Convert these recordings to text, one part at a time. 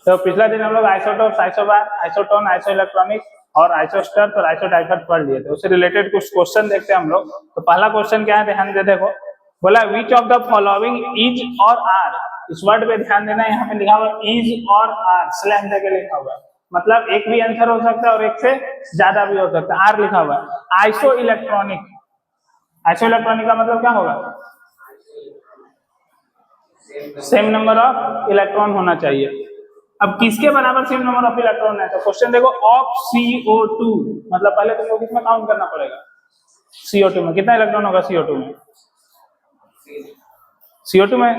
तो पिछला दिन हम लोग isotopes, isobar, isotone, iso electronic और आइसोस्टर और आइसोडाइफर पढ़ लिए थे। उससे रिलेटेड कुछ क्वेश्चन देखते हैं हम लोग। तो पहला क्वेश्चन क्या है, ध्यान दे देखो, बोला विच ऑफ द फॉलोइंग इज और आर। इस वर्ड पे ध्यान देना, यहाँ पे लिखा हुआ इज और आर स्लैश देके लिखा हुआ है, मतलब एक भी आंसर हो सकता है और एक से ज्यादा भी हो सकता है। आर लिखा हुआ है। आइसो इलेक्ट्रॉनिक, आइसो इलेक्ट्रॉनिक का मतलब क्या होगा, सेम नंबर ऑफ इलेक्ट्रॉन होना चाहिए। अब किसके बराबर सेम नंबर ऑफ इलेक्ट्रॉन है, तो क्वेश्चन देखो ऑफ CO2, मतलब पहले तुमको किसमें काउंट करना पड़ेगा, CO2 में। कितना इलेक्ट्रॉन होगा CO2 में? CO2 में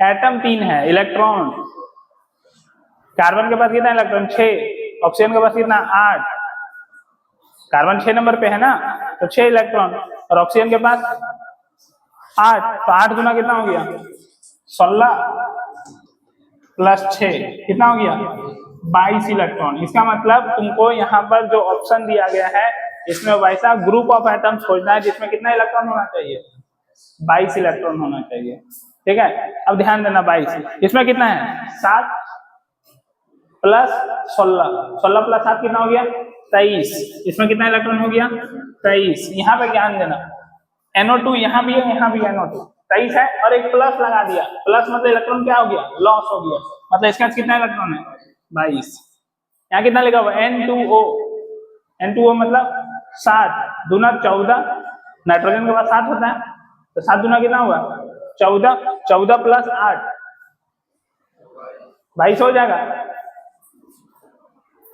एटम 3 है, इलेक्ट्रॉन। कार्बन के पास कितना इलेक्ट्रॉन? 6। ऑक्सीजन के पास कितना? 8। कार्बन 6 नंबर पे है ना, तो 6 इलेक्ट्रॉन, और ऑक्सीजन के पास 8, तो 8 गुना कितना हो गया? 16 प्लस 6 कितना हो गया? 22 इलेक्ट्रॉन। इसका मतलब तुमको यहाँ पर जो ऑप्शन दिया गया है इसमें वैसा ग्रुप ऑफ एटम्स खोजना है जिसमें कितना इलेक्ट्रॉन होना चाहिए? 22 इलेक्ट्रॉन होना चाहिए। ठीक है, अब ध्यान देना, 22 इसमें कितना है? 7 प्लस 16, 16 प्लस 7 कितना हो गया? 23। इसमें कितना इलेक्ट्रॉन हो गया? 23। यहाँ पे ध्यान देना, NO2 यहाँ भी है, यहाँ भी NO2, 23 है और एक प्लस लगा दिया। प्लस मतलब इलेक्ट्रॉन क्या हो गया? लॉस हो गया। मतलब इसका कितना इलेक्ट्रॉन है? 22। यहाँ कितना लिखा हुआ? N2O, N2O मतलब 7 दूना 14, नाइट्रोजन के पास 7 होता है, तो 7 दूना कितना हुआ? 14, 14 प्लस 8 22 हो जाएगा।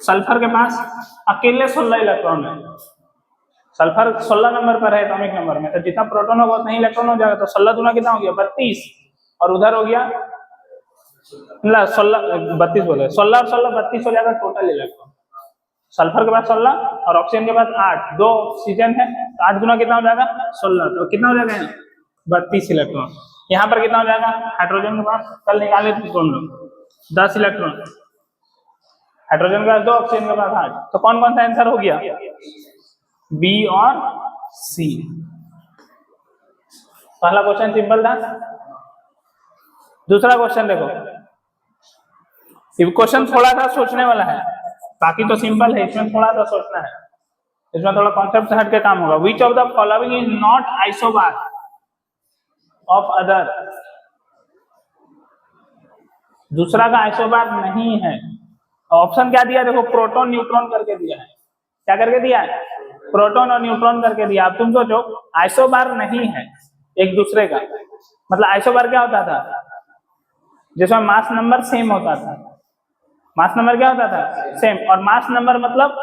सल्फर के पास अकेले 16 इलेक्ट्रॉन है, सल्फर 16 नंबर पर है एटॉमिक नंबर में, तो जितना प्रोटॉन होगा उतना ही इलेक्ट्रॉन हो जाएगा। तो 16 दूना कितना हो गया? 32, और उधर हो गया 16, 32 बोले, 16 और 16 32 हो जाएगा टोटल इलेक्ट्रॉन। सल्फर के पास 16 और ऑक्सीजन के पास 8, 2 ऑक्सीजन है, तो 8 गुना कितना हो जाएगा? 16, तो कितना हो जाएगा? 32 इलेक्ट्रॉन। यहाँ पर कितना हो जाएगा? हाइड्रोजन के पास कल निकाले थे कौन लोग, 10 इलेक्ट्रॉन, हाइड्रोजन के पास 2, ऑक्सीजन के पास 8, तो कौन कौन सा आंसर हो गया? B और C। पहला क्वेश्चन सिंपल था। दूसरा क्वेश्चन देखो, ये क्वेश्चन थोड़ा सा सोचने वाला है, बाकी तो सिंपल है, इसमें थोड़ा सा सोचना है, इसमें थोड़ा कॉन्सेप्ट से हट के काम होगा। विच of the following is not isobar of other. दूसरा का आइसोबार नहीं है। ऑप्शन क्या दिया देखो, प्रोटॉन न्यूट्रॉन करके दिया है। क्या करके दिया है? प्रोटॉन और न्यूट्रॉन करके दिया। अब तुम सोचो आइसोबार नहीं है एक दूसरे का, मतलब आइसोबार क्या होता था? जिसमें मास नंबर सेम होता था। मास नंबर क्या होता था? सेम। और मास नंबर मतलब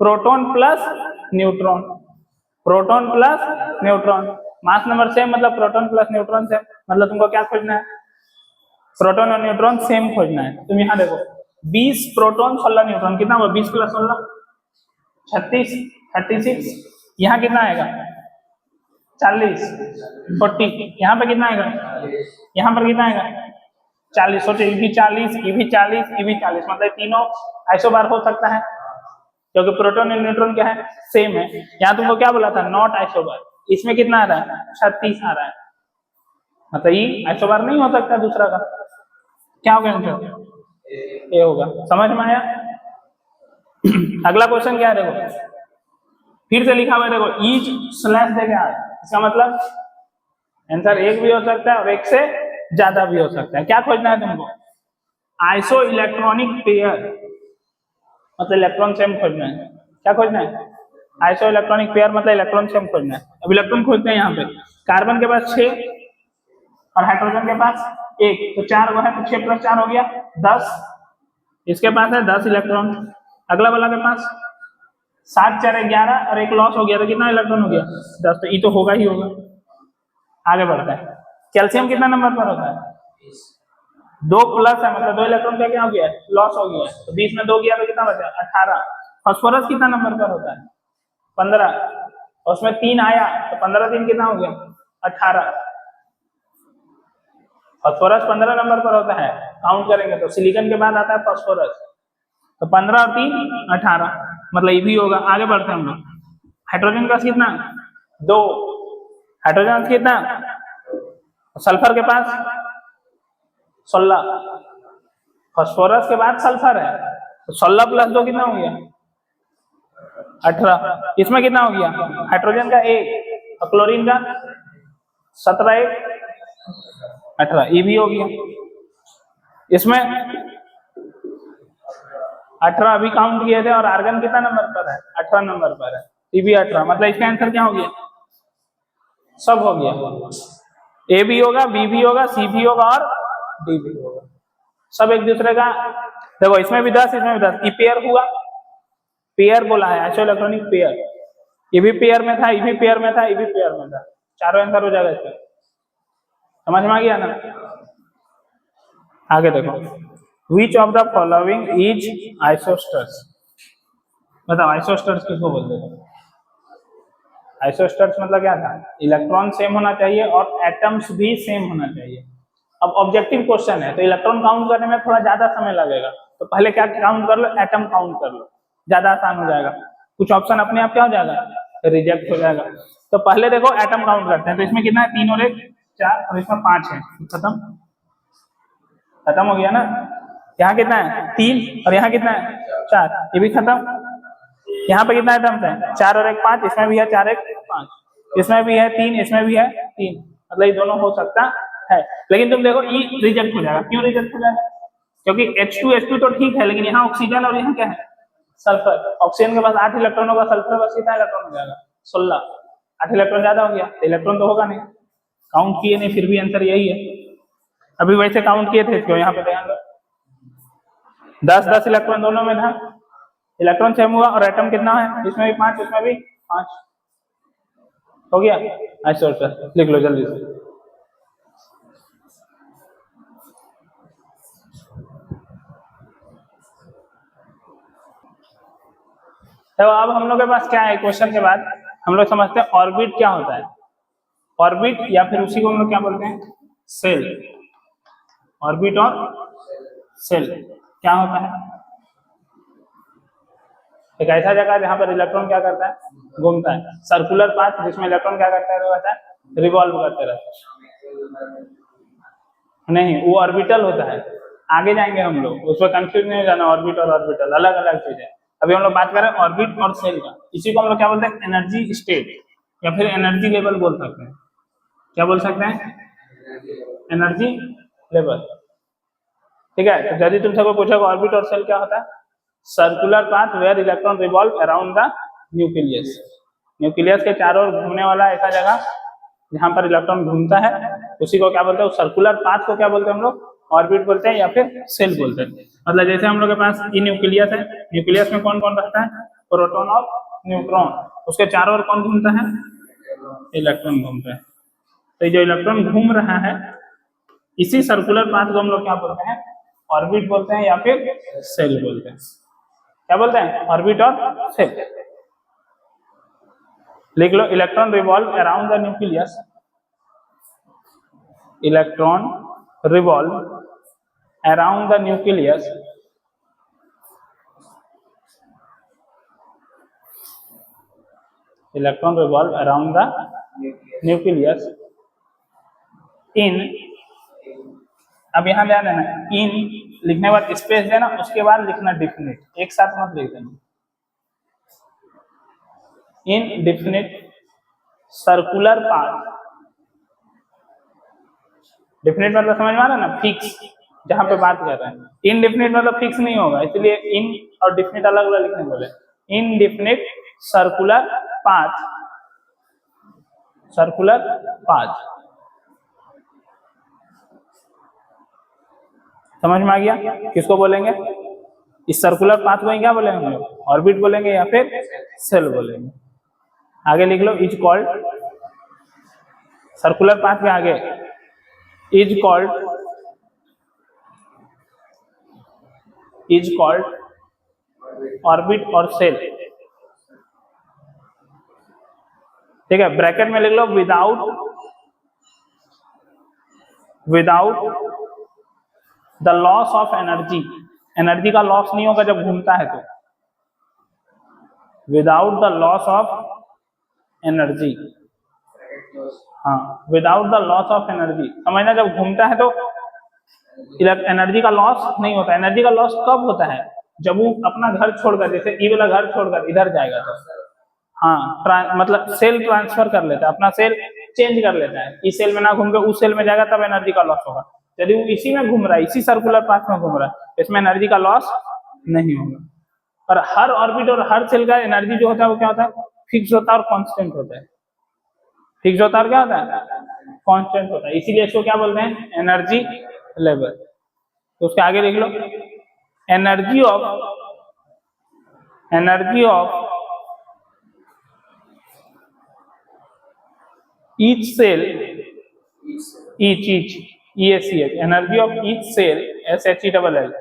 proton plus neutron, proton plus neutron. Mass number same मतलब प्रोटॉन प्लस न्यूट्रॉन सेम। मतलब तुमको क्या खोजना है? प्रोटॉन और न्यूट्रॉन सेम खोजना है। तुम यहाँ देखो 20 प्रोटॉन 16 न्यूट्रॉन, कितना हुआ? 20 प्लस 16 36, 36। यहाँ कितना आएगा? 40, 40। यहाँ पे कितना आएगा? यहाँ पर कितना आएगा? 40। सोचो ये भी 40, ये भी 40, ये भी 40, मतलब तीनों आइसोबार हो सकता है क्योंकि प्रोटॉन और न्यूट्रॉन क्या है? सेम है। यहाँ तुमको क्या बोला था? Not isobar. इसमें कितना आ रहा है? 36 आ रहा है, मतलब ये आइसोबार नहीं हो सकता दूसरा का। क्या होगा आंसर? ए होगा। समझ में आया? अगला क्वेश्चन क्या है देखो, फिर से लिखा हुआ है देखो, ईच स्लैश देके आए, इसका मतलब आंसर एक भी हो सकता है और एक से ज्यादा भी हो सकता है। क्या खोजना है तुमको? आइसो इलेक्ट्रॉनिक पेयर, मतलब इलेक्ट्रॉन सेम खोजना है। क्या खोजना है? आइसो इलेक्ट्रॉनिक पेयर मतलब इलेक्ट्रॉन सेम खोजना है। अब इलेक्ट्रॉन खोजते हैं यहाँ पे, कार्बन के पास 6 और हाइड्रोजन के पास 1, तो 4 वो है, तो 6 प्लस 4 हो गया 10। इसके पास है 10 इलेक्ट्रॉन। अगला वाला के पास 7 4 11 और एक लॉस हो गया, तो कितना इलेक्ट्रॉन हो गया? 10। तो ये तो होगा ही होगा। आगे बढ़ता है। कैल्शियम कितना नंबर पर होता है? 2 प्लस है, मतलब 2 इलेक्ट्रॉन का क्या हो गया? लॉस हो गया। तो 20 में 2 गया तो कितना बचा? 18। फास्फोरस कितना नंबर पर होता है? 15। उसमें 3 आया तो 15 3 कितना हो गया? 18। फास्फोरस 15 नंबर पर होता है, काउंट करेंगे तो सिलिकॉन के बाद आता है फास्फोरस, तो 15 और 3 18, मतलब ये भी होगा। आगे बढ़ते हैं हम लोग। हाइड्रोजन का कितना? 2। हाइड्रोजन कितना? सल्फर के पास 16, फास्फोरस के बाद सल्फर है, तो 16 + 2 कितना हो गया 18। इसमें कितना हो गया हाइड्रोजन का 1 और क्लोरीन का 17 1 18, ये भी हो गया। इसमें 18 अभी काउंट किए थे और आर्गन कितना नंबर पर है 18 नंबर पर है, ये भी 18, मतलब इसका आंसर क्या हो गया सब हो गया। ए भी होगा, बी भी होगा, सी भी होगा और डी भी होगा, सब एक दूसरे का। देखो इसमें भी 10 इसमें भी 10, ये पेयर हुआ, पेयर बोला है आइसो इलेक्ट्रॉनिक पेयर, ये भी पेयर में था, ये भी पेयर में था, ये भी पेयर में था, चारों आंसर हो जाएगा इसका। समझ में आ गया ना। आगे देखो, which of the following is isosters, बताओ आइसोस्टर्स किसको बोलते हैं। आइसोस्टर्स मतलब क्या था, इलेक्ट्रॉन सेम होना चाहिए और एटम्स भी सेम होना चाहिए। अब ऑब्जेक्टिव क्वेश्चन है तो इलेक्ट्रॉन काउंट करने में थोड़ा ज्यादा समय लगेगा, तो पहले क्या काउंट कर लो, एटम काउंट कर लो, ज्यादा आसान हो जाएगा। कुछ ऑप्शन अपने आप क्या हो जाएगा रिजेक्ट हो जाएगा। तो पहले देखो एटम काउंट करते हैं, तो इसमें कितना है 3 और 1 4 और इसमें 5 है, खत्म हो गया ना। यहाँ कितना है 3 और यहाँ कितना है 4, ये भी खत्म। यहाँ पे कितना एटम्स है 4 और 1 5, इसमें भी है 4 1 5, इसमें भी है 3, इसमें भी है 3, मतलब ये दोनों हो सकता है। लेकिन तुम देखो ई रिजेक्ट हो जाएगा, क्यों रिजेक्ट हो जाएगा, क्योंकि H2 तो ठीक है, लेकिन यहाँ ऑक्सीजन और यहाँ क्या है सल्फर, ऑक्सीजन के पास 8 इलेक्ट्रॉन होगा, सल्फर बस कितना इलेक्ट्रॉन हो जाएगा 16, 8 इलेक्ट्रॉन ज्यादा हो गया, तो इलेक्ट्रॉन तो होगा नहीं, काउंट किए नहीं, फिर भी आंसर यही है। अभी वैसे काउंट किए थे इसको, यहाँ पे ध्यान दो 10 इलेक्ट्रॉन दोनों में था, इलेक्ट्रॉन सेम हुआ और एटम कितना है, इसमें भी 5 इसमें भी 5, हो गया आइसोस्टर। लिख लो जल्दी से। तो अब हम लोग के पास क्या है, क्वेश्चन के बाद हम लोग समझते हैं ऑर्बिट क्या होता है। ऑर्बिट या फिर उसी को हम लोग क्या बोलते हैं सेल, ऑर्बिट और सेल क्या होता है, एक ऐसा जगह जहां पर इलेक्ट्रॉन क्या करता है घूमता है, सर्कुलर पाथ जिसमें इलेक्ट्रॉन क्या करता है रहता है रिवॉल्व करते रहता है। नहीं वो ऑर्बिटल होता है, आगे जाएंगे हम लोग, उसमें कंफ्यूज नहीं हो जाना, ऑर्बिट और ऑर्बिटल अलग अलग चीज है। अभी हम लोग बात कर रहे हैं ऑर्बिट और सेल का, इसी को हम लोग क्या बोलते हैं एनर्जी स्टेट या फिर एनर्जी लेवल बोल सकते हैं। क्या बोल सकते हैं एनर्जी लेवल, ठीक है। तो यदि तुमसे कोई पूछेगा ऑर्बिट और सेल क्या होता है, circular path where electron revolve around the nucleus, nucleus के चारों ओर घूमने वाला ऐसा जगह जहां पर इलेक्ट्रॉन घूमता है उसी को क्या बोलते हैं, सर्कुलर पाथ को क्या बोलते हैं हम लोग ऑर्बिट बोलते हैं या फिर सेल बोलते हैं। मतलब जैसे हम लोग के पास ये न्यूक्लियस है, न्यूक्लियस में कौन कौन रहता है प्रोटॉन और न्यूट्रॉन, उसके चारों ओर कौन घूमता है इलेक्ट्रॉन घूमता है। तो जो इलेक्ट्रॉन घूम रहा है इसी सर्कुलर पाथ को हम लोग क्या बोलते हैं ऑर्बिट बोलते हैं या फिर सेल बोलते हैं। क्या बोलते हैं ऑर्बिट और सेल। लिख लो electron revolve around the nucleus, electron revolve around the nucleus electron revolve around the nucleus इन, अब यहां ध्यान देना इन लिखने के बाद स्पेस देना, उसके बाद लिखना डिफिनिट, एक साथ मत लिख देना। इन डिफिनिट सर्कुलर पाथ, डिफिनिट मतलब समझ में आ रहा है ना फिक्स, जहां पे बात कर रहे हैं। इनडिफिनिट मतलब फिक्स नहीं होगा, इसलिए इन और डिफिनिट अलग अलग लिखने बोले। Indefinite circular path, circular path, समझ में आ गया किसको बोलेंगे, इस सर्कुलर पाथ को क्या बोलेंगे हम लोग ऑर्बिट बोलेंगे या फिर सेल बोलेंगे। आगे लिख लो इज कॉल्ड, सर्कुलर पाथ के आगे इज कॉल्ड ऑर्बिट और सेल, ठीक है। ब्रैकेट में लिख लो without the loss of energy, energy का लॉस नहीं होगा जब घूमता है तो, without the loss of energy, हाँ without the loss of energy, समझना जब घूमता है तो एनर्जी का लॉस नहीं होता। एनर्जी का लॉस कब होता है? जब वो अपना घर छोड़कर, जैसे ई वाला घर छोड़कर इधर जाएगा तो हाँ मतलब सेल ट्रांसफर कर लेता है, अपना सेल चेंज कर लेता है, इस सेल में ना घूम के उस सेल में जाएगा तब एनर्जी का लॉस होगा। यदि वो इसी में घूम रहा है, इसी सर्कुलर पाथ में घूम रहा है, इसमें एनर्जी का लॉस नहीं होगा। और हर ऑर्बिट और हर सेल का एनर्जी जो होता है वो क्या होता है? फिक्स होता है और कांस्टेंट होता है। फिक्स होता है और क्या होता है? कांस्टेंट होता है। इसीलिए इसको क्या बोलते हैं? Energy level. तो उसके आगे देख लो, energy of each cell, each EACH, energy of each cell SHELL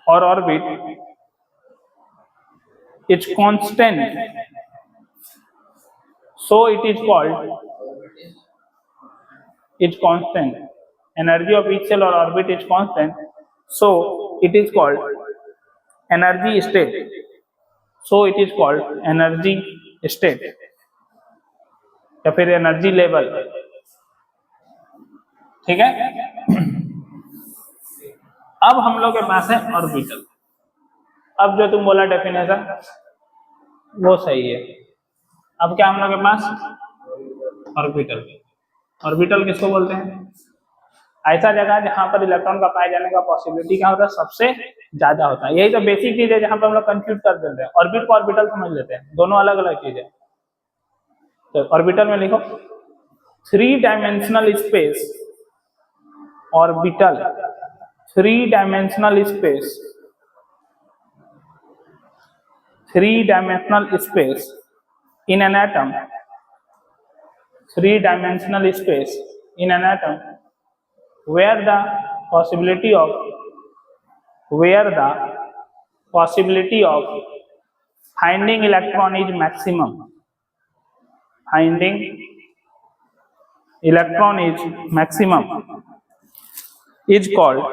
or orbit is constant, so it is called, it's constant, energy of each cell or orbit is constant, so it is called energy state, so it is called energy state या फिर energy level. ठीक है। अब हम लोग के पास है orbital. अब जो तुम बोला डेफिनेशन वो सही है। अब क्या हम लोग के पास? ऑर्बिटल। ऑर्बिटल किसको बोलते हैं? ऐसा जगह जहां पर इलेक्ट्रॉन का पाए जाने का पॉसिबिलिटी क्या होता है? सबसे ज्यादा होता है। यही तो बेसिक चीज है जहां पर हम लोग कंफ्यूज कर देते हैं। ऑर्बिट को ऑर्बिटल समझ लेते हैं, दोनों अलग अलग चीज है। तो ऑर्बिटल में लिखो 3 dimensional space orbital, 3 dimensional space, 3 dimensional space in an atom, 3 dimensional space in an atom where the possibility of finding electron is maximum, finding electron is maximum, is called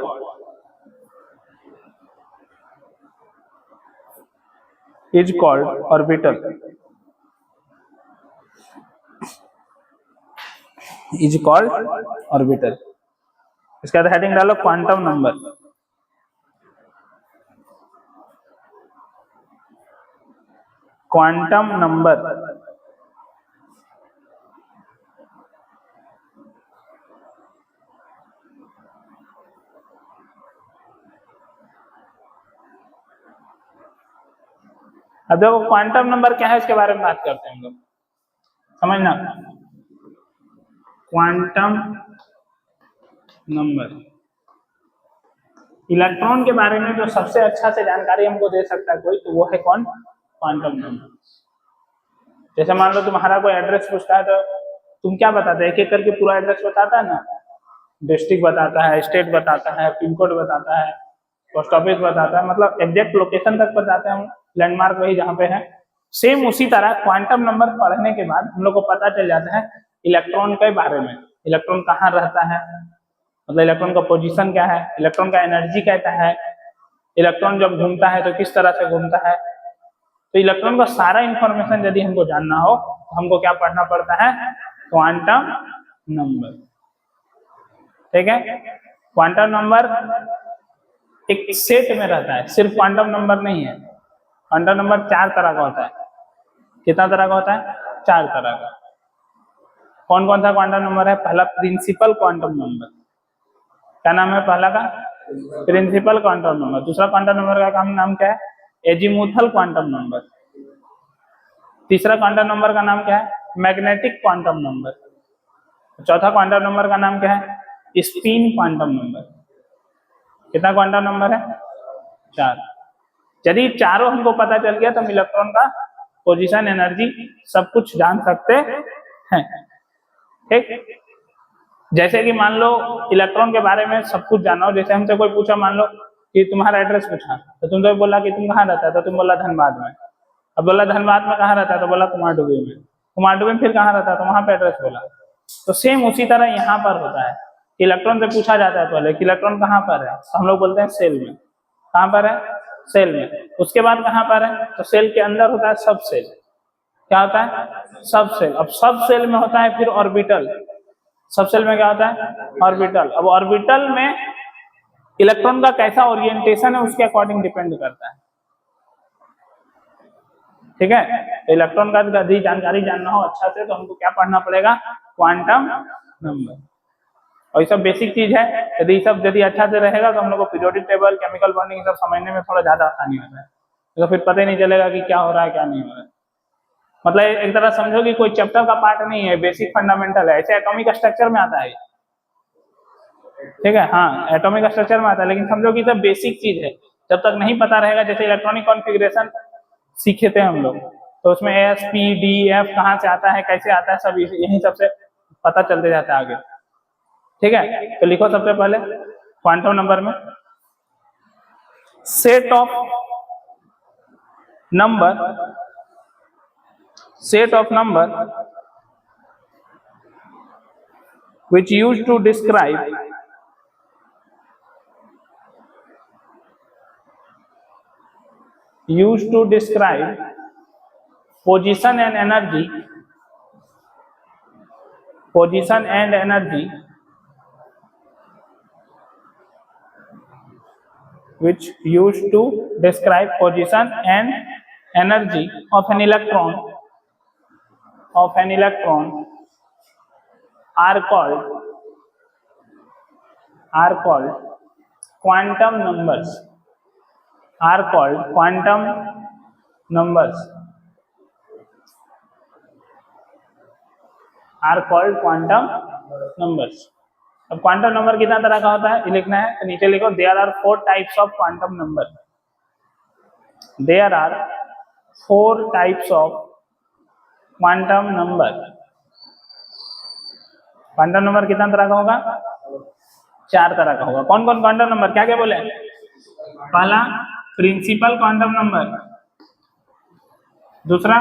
orbital, is called orbital। इसका heading डालो quantum number. Quantum number अब देखो quantum number क्या है इसके बारे में बात करते हैं हम लोग। समझना, क्वांटम नंबर इलेक्ट्रॉन के बारे में जो सबसे अच्छा से जानकारी हमको दे सकता है कोई, तो वो है कौन? Quantum number. जैसे मान लो तुम्हारा कोई एड्रेस पूछता है तो तुम क्या बताते है? एक एक करके पूरा एड्रेस बताता है ना, डिस्ट्रिक्ट बताता है, स्टेट बताता है, पिन कोड बताता है, पोस्ट ऑफिस बताता है, मतलब एग्जैक्ट लोकेशन तक बताते हैं हम, लैंडमार्क वही जहाँ पे है। सेम उसी तरह क्वांटम नंबर पढ़ने के बाद हम लोग को पता चल जाता है इलेक्ट्रॉन के बारे में। इलेक्ट्रॉन कहाँ रहता है, मतलब इलेक्ट्रॉन का पोजीशन क्या है, इलेक्ट्रॉन का एनर्जी कहता है, इलेक्ट्रॉन जब घूमता है तो किस तरह से घूमता है। तो इलेक्ट्रॉन का सारा इंफॉर्मेशन यदि हमको जानना हो तो हमको क्या पढ़ना पड़ता है? Quantum number. ठीक है। क्वांटम नंबर एक सेट में रहता है, सिर्फ क्वांटम नंबर नहीं है। क्वांटम नंबर 4 तरह का होता है। कितना तरह का होता है? 4 तरह का। कौन कौन सा क्वांटम नंबर है? पहला प्रिंसिपल क्वांटम नंबर। क्या नाम है पहला का? Principal quantum number. दूसरा क्वांटम नंबर का नाम क्या है? Azimuthal quantum number. तीसरा क्वांटम नंबर का नाम क्या है? Magnetic quantum number. चौथा क्वांटम नंबर का नाम क्या है? Spin quantum number. कितना क्वांटम नंबर है? 4। यदि चारों हमको पता चल गया तो हम इलेक्ट्रॉन का पोजीशन, एनर्जी सब कुछ जान सकते हैं। ठीक। जैसे कि मान लो इलेक्ट्रॉन के बारे में सब कुछ जानना हो, जैसे हमसे कोई पूछा, मान लो कि तुम्हारा एड्रेस पूछा तो तुमने बोला कि तुम कहाँ रहता है, तो तुम बोला धनबाद में। अब बोला धनबाद में कहाँ रहता है, तो बोला कुमारडुबी में। कुमारडुबी में फिर कहाँ रहता है, तो वहां पे एड्रेस बोला। तो सेम उसी तरह यहाँ पर होता है। इलेक्ट्रॉन से पूछा जाता है पहले कि इलेक्ट्रॉन कहाँ पर है, तो हम लोग बोलते हैं सेल में। कहाँ पर है? सेल में। उसके बाद कहाँ पर है, तो सेल के अंदर होता है सब सेल। क्या होता है? सब सेल। अब सब सेल में होता है फिर ऑर्बिटल। सब शेल में क्या होता है? ऑर्बिटल। अब ऑर्बिटल में इलेक्ट्रॉन का कैसा ओरिएंटेशन है उसके अकॉर्डिंग डिपेंड करता है, ठीक है। तो इलेक्ट्रॉन का यदि जानकारी जानना हो अच्छा से तो हमको क्या पढ़ना पड़ेगा? Quantum number. और ये सब बेसिक चीज है, यदि अच्छा से रहेगा तो हम लोग को पीरियोडिक टेबल, केमिकल बॉन्डिंग सब समझने में थोड़ा ज्यादा आसानी होता है, तो फिर पता ही नहीं चलेगा कि क्या हो रहा है क्या नहीं हो रहा है। मतलब एक तरह समझो कि कोई चैप्टर का पार्ट नहीं है, बेसिक फंडामेंटल है, ऐसे एटॉमिक स्ट्रक्चर में आता है, ठीक है। हाँ, एटॉमिक स्ट्रक्चर में आता है, लेकिन समझो कि सब बेसिक चीज है, जब तक नहीं पता रहेगा, जैसे इलेक्ट्रॉनिक कॉन्फ़िगरेशन सीखे थे हम लोग, तो उसमें एस पी डी एफ कहाँ से आता है, कैसे आता है, सब यही सबसे पता चलते जाता है आगे, ठीक है। तो लिखो सबसे पहले क्वांटम नंबर में set of number which used to describe position and energy which used to describe position and energy of an electron are called quantum numbers. अब क्वांटम नंबर कितना तरह का होता है ये लिखना है, तो नीचे लिखो there are 4 types of quantum number. There are 4 types of quantum number. Quantum number कितना तरह का होगा? 4 तरह का होगा। कौन कौन क्वांटम नंबर? क्या क्या बोले? पहला प्रिंसिपल क्वांटम नंबर, दूसरा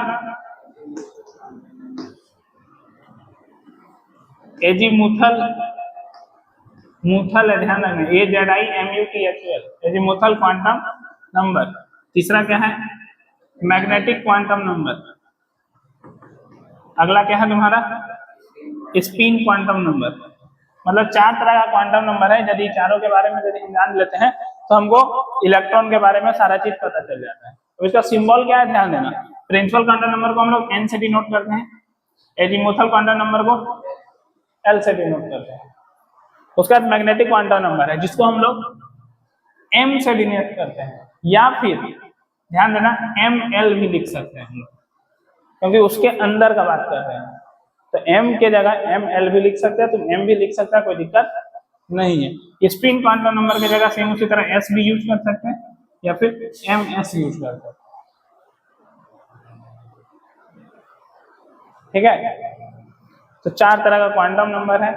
एजीमुथल ध्यान रखना, AZIMUTHL एजीमुथल क्वांटम नंबर। तीसरा क्या है? Magnetic quantum number. अगला क्या है तुम्हारा? Spin quantum number. मतलब 4 तरह का क्वांटम नंबर है। यदि चारों के बारे में यदि हम जान लेते हैं तो हमको इलेक्ट्रॉन के बारे में सारा चीज पता चल जाता है। तो इसका सिंबल क्या है ध्यान देना। प्रिंसिपल क्वांटम नंबर को हम लोग N से डिनोट करते हैं, एजीमुथल क्वांटम नंबर को L से डिनोट करते हैं। उसके बाद मैग्नेटिक क्वांटम नंबर है जिसको हम लोग M से डिनोट करते हैं, या फिर ध्यान देना ML भी लिख सकते हैं हम लोग, क्योंकि उसके अंदर का बात कर रहे हैं। तो M के जगह ML भी लिख सकते हैं, तो M भी लिख सकता है, कोई दिक्कत नहीं है। स्पिन क्वांटम नंबर की जगह सेम उसी तरह S भी यूज कर सकते हैं या फिर MS यूज कर सकते हैं, ठीक है। तो 4 तरह का क्वांटम नंबर है,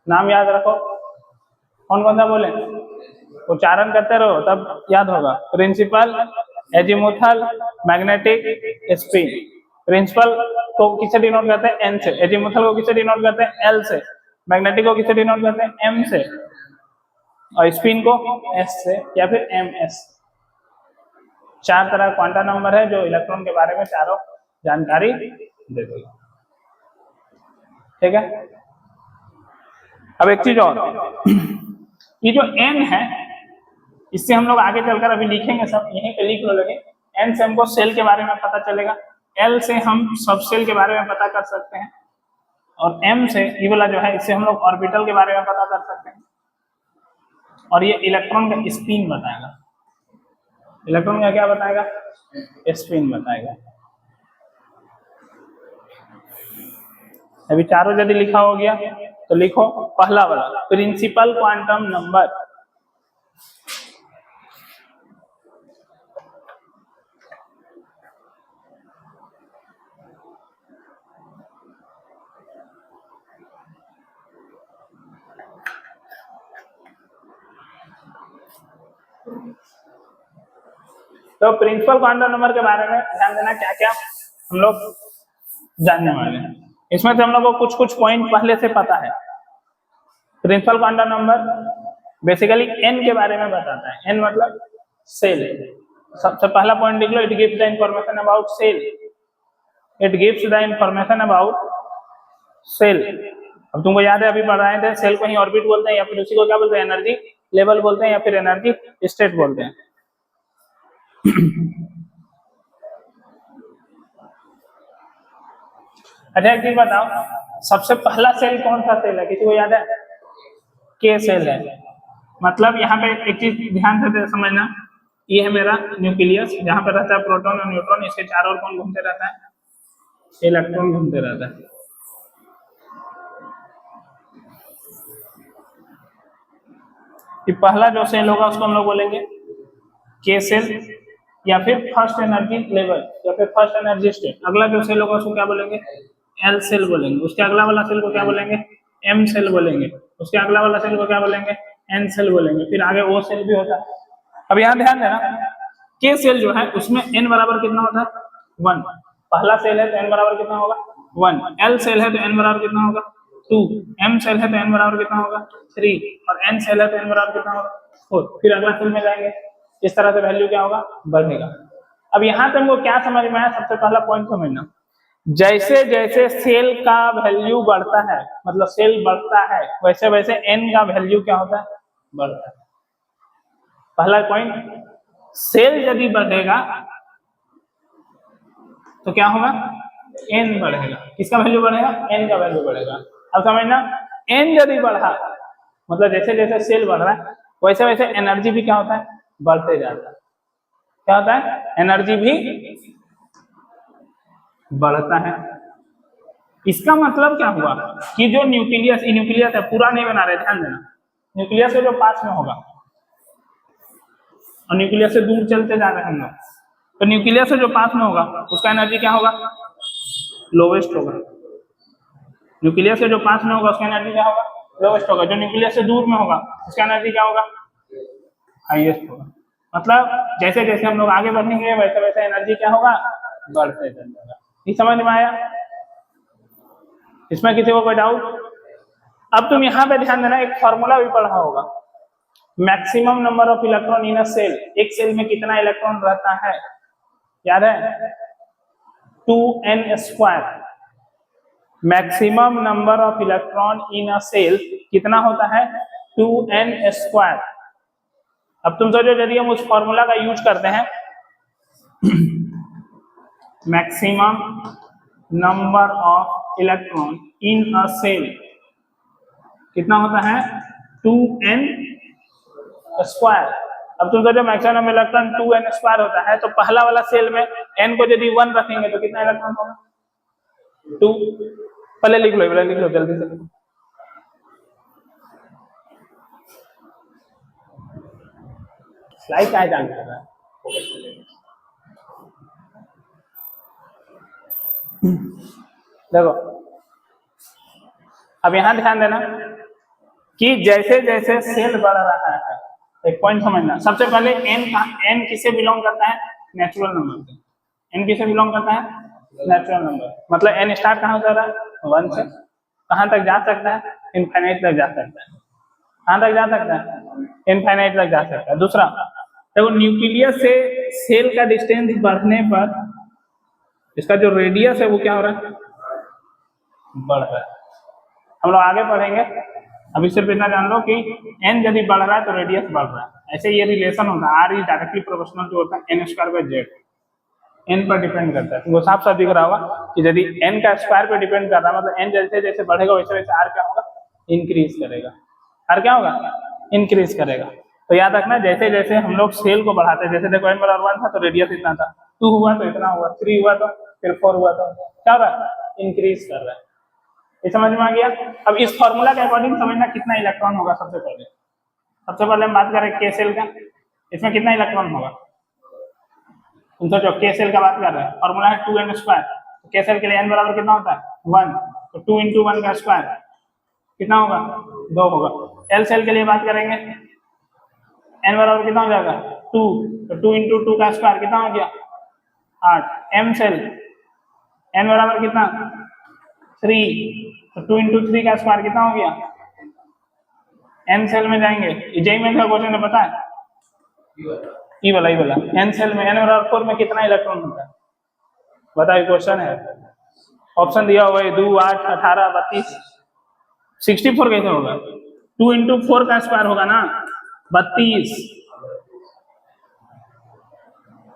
नाम याद रखो। कौन कौन सा बोले? उच्चारण करते रहो तब याद होगा। Principal, azimuthal, magnetic, spin. Principal को किससे डिनोट करते हैं? N से। एजीमुथल को किससे डिनोट करते हैं? L से। मैग्नेटिक को किससे डिनोट करते हैं? M से। और स्पिन को S से या फिर MS। 4 तरह क्वांटम नंबर है जो इलेक्ट्रॉन के बारे में चारों जानकारी देते हैं, ठीक है। अब एक चीज और, ये जो N है इससे हम लोग आगे चलकर अभी लिखेंगे, सब यहीं पे लिख लो लगे। N से हमको सेल के बारे में पता चलेगा, L से हम सब सेल के बारे में पता कर सकते हैं, और M से ये वाला जो है इससे हम लोग ऑर्बिटल के बारे में पता कर सकते हैं। और ये इलेक्ट्रॉन का स्पिन बताएगा। इलेक्ट्रॉन का क्या बताएगा? स्पिन बताएगा। अभी चारों यदि लिखा हो गया तो लिखो पहला वाला प्रिंसिपल क्वांटम नंबर। तो प्रिंसिपल क्वांटम नंबर के बारे में ध्यान देना, क्या क्या हम लोग जानने वाले हैं। इसमें से हम लोग को कुछ पॉइंट पहले से पता है। Principal quantum number basically N के बारे में बताता है। N मतलब सेल। सबसे पहला पॉइंट लिख लो, it gives the information about shell. It gives the information about shell. अब तुमको याद है अभी पढ़ रहे थे, सेल को ही ऑर्बिट बोलते हैं या फिर उसी को क्या बोलते हैं, एनर्जी लेवल बोलते हैं या फिर एनर्जी स्टेट बोलते हैं। अच्छा एक चीज बताओ, सबसे पहला सेल कौन सा सेल है, किसी को याद है? के सेल है। मतलब यहाँ पे एक चीज ध्यान से समझना, ये है मेरा न्यूक्लियस, जहाँ पे रहता है प्रोटॉन और न्यूट्रॉन, इसके चारों ओर कौन घूमते रहता है? इलेक्ट्रॉन घूमते रहता है। कि पहला जो सेल होगा उसको हम लोग बोलेंगे के सेल या फिर फर्स्ट एनर्जी लेवल या फिर फर्स्ट एनर्जी स्टेट। अगला जो सेल होगा उसको क्या बोलेंगे? एल सेल बोलेंगे। उसके अगला वाला सेल को क्या बोलेंगे? एम सेल बोलेंगे। उसके अगला वाला सेल को क्या बोलेंगे? एन सेल बोलेंगे। फिर आगे ओ सेल भी होता है। अब यहाँ ध्यान देना, के सेल जो है उसमें एन बराबर कितना होता है? 1। पहला सेल है तो एन बराबर कितना होगा? 1। एल सेल है तो एन बराबर कितना होगा? 2। एम सेल है तो एन बराबर कितना होगा? 3। और एन सेल है तो एन बराबर कितना होगा? 4। फिर अगला सेल में जाएंगे, इस तरह से वैल्यू क्या होगा? बढ़ेगा। अब यहाँ पे हमको क्या समझ में आया? सबसे पहला पॉइंट समझना, जैसे जैसे सेल का वैल्यू बढ़ता है, मतलब सेल बढ़ता है, वैसे वैसे एन का वैल्यू क्या होता है? बढ़ता है। पहला पॉइंट, सेल यदि बढ़ेगा तो क्या होगा? एन बढ़ेगा। किसका वैल्यू बढ़ेगा? एन का वैल्यू बढ़ेगा। अब समझना, एन यदि बढ़ा मतलब जैसे जैसे सेल बढ़ रहा है वैसे वैसे एनर्जी भी क्या होता है? बढ़ते जाता है। क्या होता है? एनर्जी भी बढ़ता है। इसका मतलब क्या हुआ कि जो न्यूक्लियस है पूरा नहीं बना रहे, ध्यान देना, न्यूक्लियस से जो पास में होगा और न्यूक्लियस से दूर चलते जा रहे हैं हम लोग, तो न्यूक्लियस से जो पास में होगा उसका एनर्जी क्या होगा? लोवेस्ट होगा। न्यूक्लियस से जो पास में होगा उसका एनर्जी क्या होगा? लोवेस्ट होगा। जो न्यूक्लियस से दूर में होगा उसका एनर्जी क्या होगा? हाईएस्ट होगा। मतलब जैसे जैसे हम लोग आगे बढ़ेंगे वैसे वैसे एनर्जी क्या होगा? बढ़ते जाएगा। ये समझ में आया? इसमें किसी को कोई डाउट? अब तुम यहाँ पे ध्यान देना, एक फॉर्मूला भी पढ़ा होगा, maximum number of electron in a shell. एक सेल में कितना इलेक्ट्रॉन रहता है? याद है? 2n²। Maximum number of electron in a shell कितना होता है? 2n²। अब तुम सोचो यदि हम उस फॉर्मूला का यूज करते हैं, maximum number of electron in a shell कितना होता है? 2n²। अब तुम सोचो मैक्सिमम नंबर इलेक्ट्रॉन 2n² होता है, तो पहला वाला सेल में n को यदि 1 रखेंगे तो कितना इलेक्ट्रॉन होगा? 2। पहले लिख लो जल्दी से। स्लाइड क्या जान कर रहा है? देखो अब यहां ध्यान देना कि जैसे जैसे सेल बढ़ रहा है, एक पॉइंट समझना, सबसे पहले n किसे बिलोंग करता है? नेचुरल नंबर से। n किसे बिलोंग करता है? Natural number. मतलब n स्टार्ट कहां से हो रहा है? 1 से। कहां तक जा सकता है? इनफाइनाइट तक जा सकता है। कहां तक जा सकता है? इनफाइनाइट तक जा सकता है। दूसरा, देखो न्यूक्लियस से सेल का डिस्टेंस बढ़ने पर इसका जो रेडियस है वो क्या हो रहा है? बढ़ रहा है। हम लोग आगे पढ़ेंगे, अभी सिर्फ इतना जान लो कि n यदि बढ़ रहा है तो रेडियस बढ़ रहा है। ऐसे ये रिलेशन होता है, r is directly proportional to होता है n²/z। n पर डिपेंड करता है। तुमको साफ साफ दिख रहा होगा कि यदि n का स्क्वायर पे डिपेंड कर रहा है, मतलब n जैसे जैसे बढ़ेगा वैसे वैसे r क्या होगा? इंक्रीज करेगा। r क्या होगा? इंक्रीज करेगा। तो याद रखना, जैसे जैसे हम लोग सेल को बढ़ाते हैं, जैसे देखो n बराबर 1 था तो रेडियस इतना था, 2 हुआ तो इतना हुआ, 3 हुआ तो फिर 4 हुआ तो क्या हो रहा है? इंक्रीज कर रहा है। ये समझ में आ गया? अब इस फॉर्मूला के अकॉर्डिंग समझना कितना इलेक्ट्रॉन होगा। सबसे पहले हम बात करें के सेल का, इसमें कितना इलेक्ट्रॉन होगा? तुम सोचो, के सेल का बात कर रहे हैं, फॉर्मूला है 2n²। तो के सेल के लिए n बराबर कितना होता है? 1। तो 2 × 1 का स्क्वायर कितना होगा? 2 होगा। एल सेल के लिए बात करेंगे, n बराबर कितना हो जाएगा? 2। तो 2 × 2 का स्क्वायर कितना हो गया? 8। एम सेल n बराबर कितना? 3। तो 2 × 3 का स्क्वायर कितना हो गया? n सेल में जाएंगे, जेई में का क्वेश्चन है, पता है? ई वाला n सेल में n बराबर 4 में कितना इलेक्ट्रॉन होता है? बताइए, क्वेश्चन है, ऑप्शन दिया हुआ है 2, 8, 18, 32। 64 कैसे होगा? 2 इंटू 4 का स्क्वायर होगा ना, 32।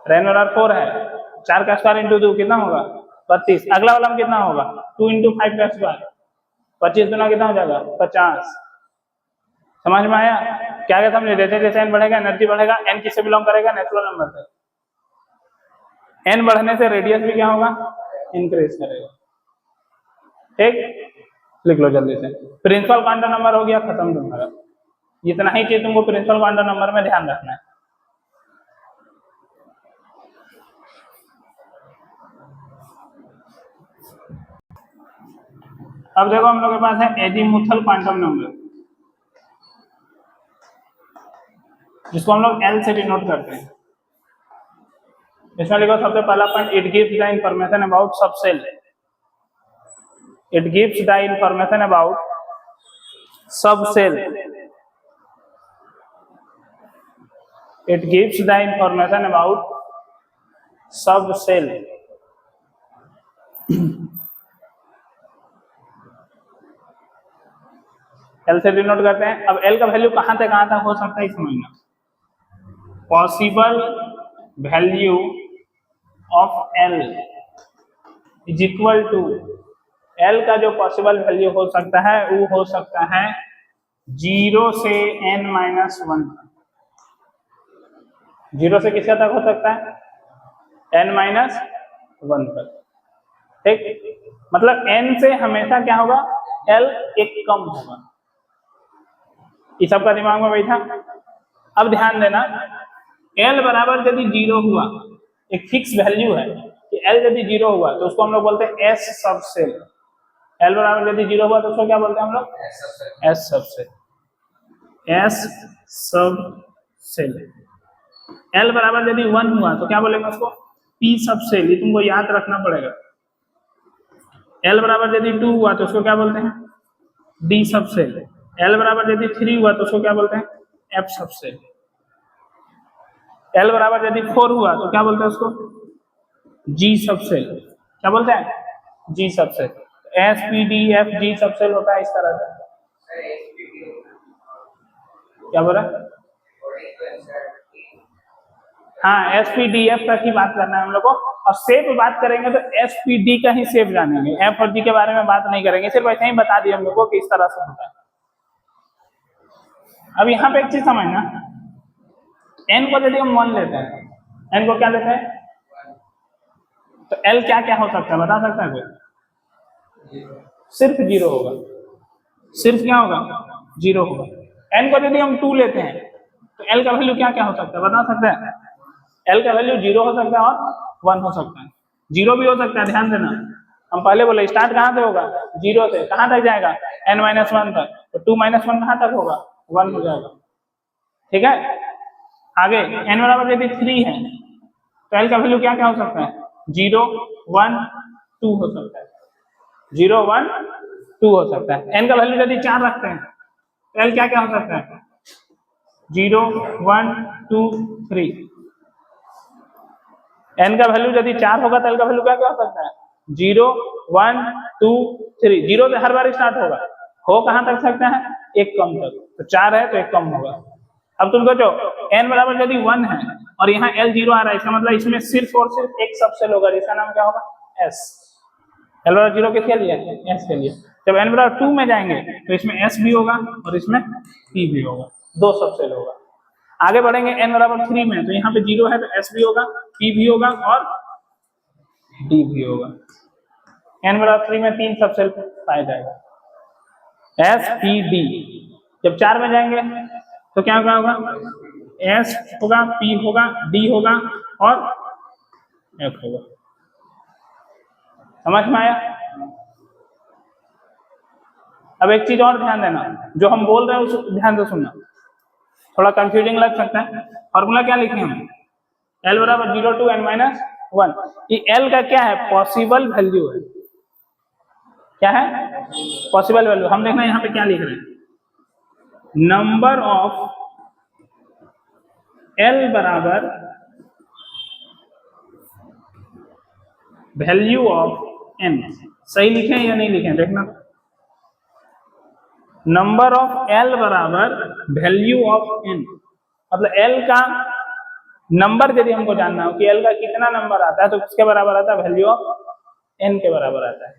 रेनोलर 4 है, 4 का स्क्वायर इंटू 2 कितना होगा? 32। अगला वाला में कितना होगा? 2 इंटू 5 का स्क्वायर, 25 गुना कितना हो जाएगा? 50। समझ में आया? क्या क्या समझे? जैसे जैसे एन बढ़ेगा एनर्जी बढ़ेगा। एन किससे बिलोंग करेगा? नेचुरल नंबर से। एन बढ़ने से रेडियस भी क्या होगा? इंक्रीज करेगा। ठीक, लिख लो जल्दी से। प्रिंसिपल क्वांटम नंबर हो गया खत्म तुम्हारा। इतना ही चीज तुमको प्रिंसिपल क्वांटम नंबर में ध्यान रखना है। अब देखो हम लोग के पास है एजीमुथल क्वांटम नंबर, जिसको हम लोग एल से डिनोट करते हैं। इसमें लिखो सबसे पहला point, it gives the information about subshell. It gives the information about subshell. It gives the information about subshell. L से डिनोट करते हैं। अब एल का वैल्यू कहां से कहां तक हो सकता है समझना। Possible value of l is equal to, l का जो पॉसिबल वैल्यू हो सकता है वो हो सकता है 0 से n-1। 0 से किसका तक हो सकता है? n-1 तक। ठीक, मतलब n से हमेशा क्या होगा? l एक कम होगा। ये सबका दिमाग में बैठा? अब ध्यान देना, l बराबर यदि 0 हुआ, एक फिक्स वैल्यू है कि l यदि 0 हुआ तो उसको हम लोग बोलते हैं s सब सेल। l बराबर यदि 0 हुआ तो उसको क्या बोलते हैं हम लोग? s सब सेल। s सब सेल। l बराबर यदि 1 हुआ तो क्या बोलेंगे उसको? p सब सेल। ये तुमको याद रखना पड़ेगा। l बराबर यदि 2 हुआ तो उसको क्या बोलते हैं? d सब सेल। l बराबर यदि 3 हुआ तो उसको क्या बोलते हैं? f सब सेल। l बराबर यदि 4 हुआ तो क्या बोलते हैं उसको? g सब सेल। क्या बोलते हैं? g subshell. s p d f g subshell होता है इस तरह से। क्या बोला? हाँ, एस पी डी एफ तक ही बात करना है हम लोग को। और सेप बात करेंगे तो एस पी डी का ही सेप जानेंगे, एफ और जी के बारे में बात नहीं करेंगे। सिर्फ ऐसे ही बता दिया हम लोग को कि इस तरह से होता है। अब यहाँ पे एक चीज समझना, एन को यदि हम 1 लेते हैं, एन को क्या लेते हैं, तो एल क्या क्या हो सकता है बता सकता है कोई? सिर्फ 0 होगा। सिर्फ क्या होगा? 0 होगा। एन को यदि हम 2 लेते हैं तो एल का वैल्यू क्या क्या हो सकता है बता सकते हैं? एल का वैल्यू 0 हो सकता है और 1 हो सकता है। 0 भी हो सकता है, ध्यान देना। हम पहले बोले स्टार्ट कहां से होगा? 0 से। कहां तक जाएगा? n-1 तक। तो 2-1 कहां तक होगा? 1 हो जाएगा। ठीक है, आगे n बराबर यदि 3 है तो एल का वैल्यू क्या क्या हो सकता है? 0, 1, 2 हो सकता है। 0, 1, 2 हो सकता है। एन का वैल्यू यदि 4 रखते हैं तो एल क्या क्या हो सकता है? 0, 1, 2, 3। एन का वैल्यू यदि 4 होगा तो एल का वैल्यू क्या क्या हो सकता है? 0, 1, 2, 3। 0 से हर बार स्टार्ट होगा, हो कहां तक सकता है? एक कम तक। तो 4 है तो एक कम होगा। अब तुम सोचो, n बराबर यदि 1 है और यहाँ l 0 आ रहा है, इसका मतलब इसमें सिर्फ और सिर्फ एक सबसेल होगा, इसका नाम क्या होगा? s। l बराबर 0 किसके लिए? s के लिए। जब n बराबर 2 में जाएंगे तो इसमें s भी होगा और इसमें p भी होगा, 2 सबसेल होगा। आगे बढ़ेंगे n बराबर 3 में, तो यहाँ पे 0 है तो s भी होगा, p भी होगा और d भी होगा। n बराबर 3 में 3 सबसेल पाया जाएगा, s p d। जब 4 में जाएंगे तो क्या होगा? s होगा, p होगा, d होगा और f होगा। समझ में आया? अब एक चीज और ध्यान देना, जो हम बोल रहे हैं उस ध्यान से सुनना, थोड़ा कंफ्यूजिंग लग सकता है। फॉर्मूला क्या लिखे हम? l बराबर 0 to n-1। ये l का क्या है? पॉसिबल वैल्यू है। क्या है? Possible value. हम देखना यहाँ पे क्या लिख रहे हैं, नंबर ऑफ l बराबर वैल्यू ऑफ n। सही लिखे या नहीं लिखे देखना। नंबर ऑफ एल बराबर वैल्यू ऑफ एन, मतलब एल का नंबर यदि हमको जानना हो कि एल का कितना नंबर आता है तो किसके बराबर आता है, वैल्यू ऑफ एन के बराबर आता है।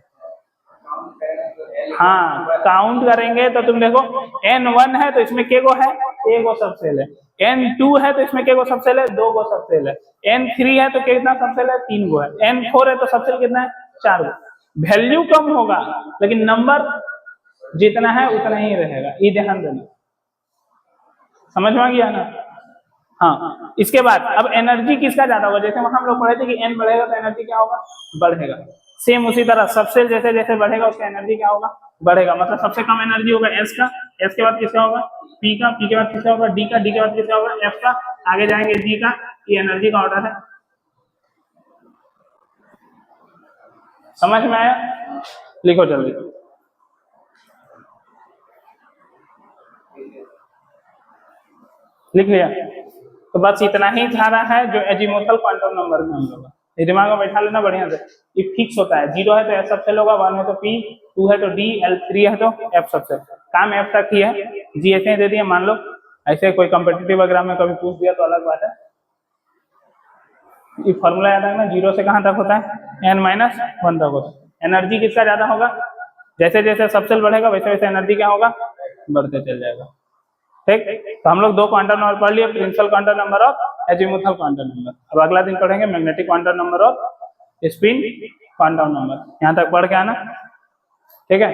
हाँ, काउंट करेंगे तो तुम देखो n1 है तो इसमें के गो है, ए गो सबसेल है। n2 है तो इसमें के गो सबसेल है, 2 गो सबसेल है। n3 है तो कितना सबसेल है, 3 गो है। n4 है तो सबसेल कितना है, 4 गो। वैल्यू कम होगा लेकिन नंबर जितना है उतना ही रहेगा, ये ध्यान देना। समझ में आ गया ना? हाँ, इसके बाद अब एनर्जी किसका ज्यादा होगा, जैसे हम लोग पढ़े थे कि एन बढ़ेगा तो एनर्जी क्या होगा, बढ़ेगा। सेम उसी तरह सबसे जैसे जैसे बढ़ेगा उसका एनर्जी क्या होगा, बढ़ेगा। मतलब सबसे कम एनर्जी होगा एस का, एस के बाद किसका होगा, पी का, पी के बाद किसका होगा, डी का, डी के बाद किसका होगा, एफ का, आगे जाएंगे जी का। ये एनर्जी का ऑर्डर है। समझ में आया? लिखो जल्दी। लिख लिया? तो बस इतना ही धारा है जो एजीमुथल क्वांटम नंबर में हम लोग, ये दिमाग में बैठा लेना बढ़िया से। ये फिक्स होता है, 0 है तो एफ सबसेल होगा, 1 है तो पी, 2 है तो डी, L3 है तो एफ सबसेल। काम एफ तक ही है, जी ऐसे दे दिए मान लो। ऐसे कोई कॉम्पिटिटिव एग्जाम में कभी पूछ दिया तो अलग बात है। ये फॉर्मूला याद है ना, 0 से कहाँ तक होता है, n-1 तक होता है। एनर्जी किसका ज्यादा होगा, जैसे जैसे सबसेल बढ़ेगा वैसे वैसे एनर्जी क्या होगा, बढ़ते चल जाएगा। ठीक, तो हम लोग 2 क्वांटम नंबर पढ़ लिए, प्रिंसिपल क्वांटम नंबर और एजीमुथल क्वांटम नंबर। अब अगला दिन पढ़ेंगे मैग्नेटिक क्वांटम नंबर और स्पिन क्वांटम नंबर। यहाँ तक पढ़ के आना, ठीक है।